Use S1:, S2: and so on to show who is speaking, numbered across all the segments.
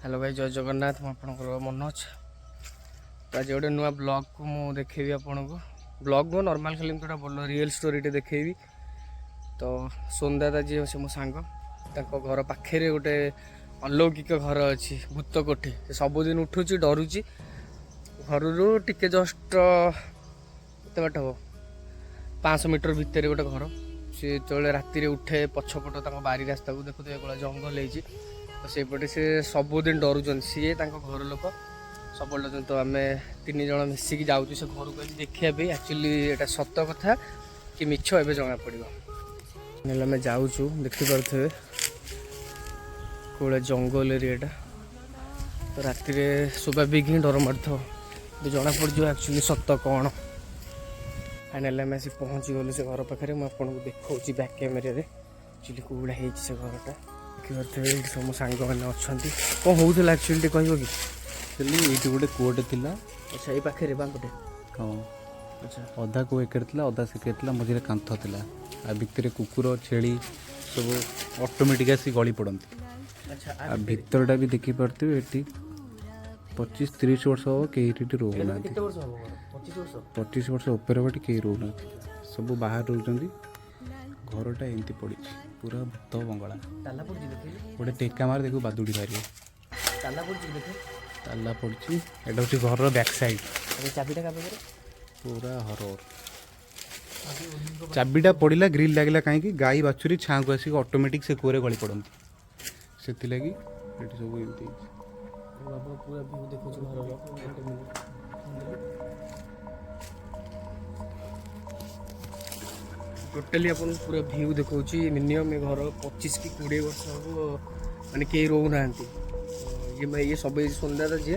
S1: Hello भाई जय जगन्नाथ मुझे मनोज। तो आज गोटे नुआ ब्लॉग को मुझे देखेबी आपन को ब्लॉग को नॉर्मल खाली गोटे भल रियल स्टोरी टे देखेबी। तो सोनदादा जी अच्छे मो सांग घर पाखे गोटे अलौकिक घर अच्छी भूत कोठी सबुदिन उठुची डरुची घर टे जस्ट केते बाट हम 500 मीटर भितर गोटे घर सी जो राति उठे पछपट बारी रास्ता को देखुए जंगल है तो सेपटे से सबुदिन डरुचन सी घर लोक सब डर। तो आम 3 जन मिसिकी जाऊँ से घर को देखा एक्चुअली यहाँ सत कथा कि मिछ एवं जना पड़ो आम जाऊँ देखिपे कौड़ा जंगल एरियाटा तो राति स्वाभाविक ही डर मार जना पड़ एक्चुअली सत कौन फाइनाल आम आस पहुँची गलु से घर पाखे मुझे देखा बैक कैमेरा एक्चुअली कौड़ा हो घरटा देखिए सब सांग मैंने अच्छा कौन होता एक्चुअली कह कि
S2: ये गोटे कूटे थिला।
S1: अच्छा ये पाखे बांपटे
S2: हाँ
S1: अच्छा
S2: अधा कू एकेट अधा सेकेट मझे कांथ थिला आ भितर कुकुर छेली सब ऑटोमेटिक आसी गली पड़ती।
S1: अच्छा
S2: आ भितरटा भी देखी पार्थे ये 25-30 वर्ष हम कई रोना 25 वर्ष उपर बाटे कई रोना सब बाहर रोच घरटा एमती पड़ी पूरा भूत बंगला गोटे टेका मार देखो बादुड़ी बाहर ताला पड़ी एटा हूँ घर बैक साइड
S1: चाबीटा
S2: पूरा हरर चाबीटा पड़ा ग्रिल लगे कहीं गाई बाछुरी छाँ को आसिक ऑटोमेटिक से कूरे गली पड़ती से लगी सब एमती
S1: टोटाली अपन पूरा व्यू देखा मिनिमम ये घर 25 कि 20 वर्ष हम माने कई रोना ये सब सुंदर जी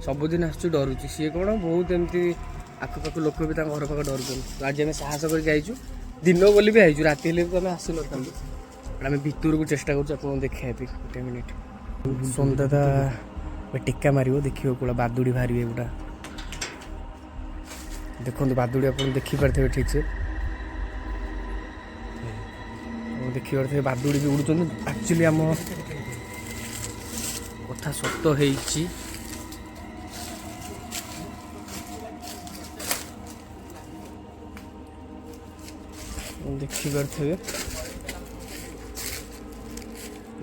S1: सबुदिन आस डरुची सी कौन बहुत एमती आखपाख लोक भी घर पाख डरुन। तो आज आम साहस करके दिन बोली भी आईचु राति तो आम आसी ना आम भितर को चेष्टा कर देखा गोटे मिनिट सुंदर टिका मार देखिए कौड़ा बादुड़ी बाहर गोटा देखो बादुड़ी आप देखिपारे ठीक से देखिए बादुड़ी भी उड़ुन एक्चुअली आम कथा सत हो देखिपारे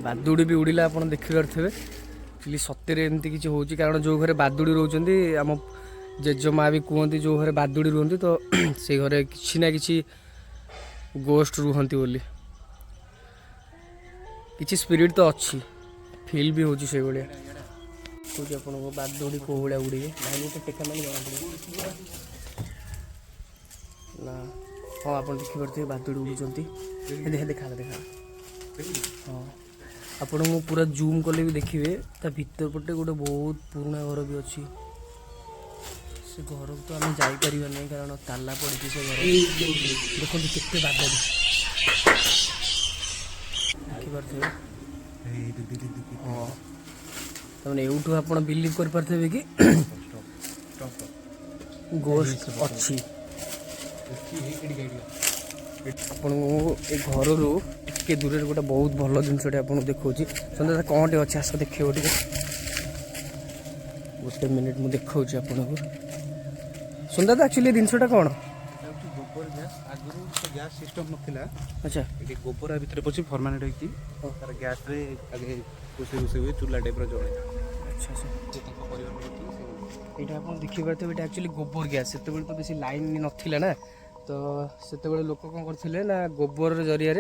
S1: बादुड़ी भी उड़िला आप देखिपारे एक्चुअली सत्य एमती किसी हो कारण जो घरे बादुड़ी रोचंती आम जेजेमा भी कहते जो घरे बादुड़ी रुहंती तो से घरे किसी ना किसी गोस्ट रुहंती बोली किसी स्पिरिट तो अच्छी फिल भी होची से भाया कौन आपको बादुड़ी कौ भाया उड़े टेका मानी ना हाँ आप देखिपे बादुड़ी उड़ुंट देखा हाँ आपन को पूरा जूम कले भी देखिए ता भीतर पटे गोटे बहुत पुराना घर भी अच्छी से घर को तो आम जापर नहीं कारण ताला पड़ी से घर देखो केते बादुड़ी देखिपे हाँ तमें यूट्यूब आप बिलीव कर कि गोस्ट अच्छी आपन ये घर रू टे दूर गोटे बहुत भल जिनटे आपको देखा सुंदर कौन टे अच्छे आस देख गोटे मिनिट मुझे देखा आपको सुंदर एक्चुअली जिनटा कौन
S2: गोबर गैस आगु गैस सिस्टम नथिला।
S1: अच्छा
S2: ये गोबर भितर पची परमानेंट होती तार गैस रे आगे रोसे हुए चूल्हा टाइप जले।
S1: अच्छा ये आप देखिए ये एक्चुअली गोबर गैस से तो बेसी लाइन नथिला ना तो से लोक कौन करते ना गोबर जरिया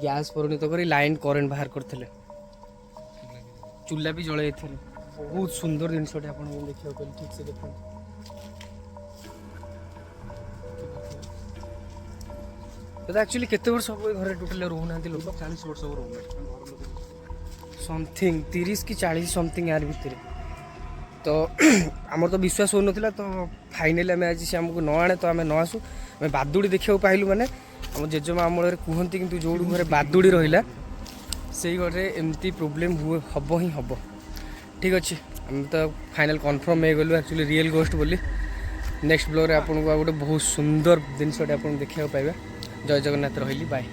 S1: गैस परिणत कर लाइन करेन्ट बाहर करते चूल्हा भी जल बहुत सुंदर जिनटे आप देखा ठीक से देख तो एक्चुअली केते वर्ष सब घर टोटल रोना लोक
S2: 40 वर्ष
S1: समथिंग 30 कि 40 समथिंग यार भितर तो आमर तो विश्वास हो ना तो फाइनाली आम आज से आमको न आने तो आम न आसू आम बादुड़ी देखा पाइलु माने आम जेजेमा अमल कहते कि जो घर बादुड़ी रहा से घरे एमती प्रोब्लेम हुए हम ही हम ठीक अच्छे आम तो फाइनाल कन्फर्म हो गलु एक्चुअली रियल गोस्ट बोली नेक्स्ट ब्लॉग में आपको गोटे बहुत सुंदर जिनटे आप देखा पाइबा जय जगन्नाथ रही बाय।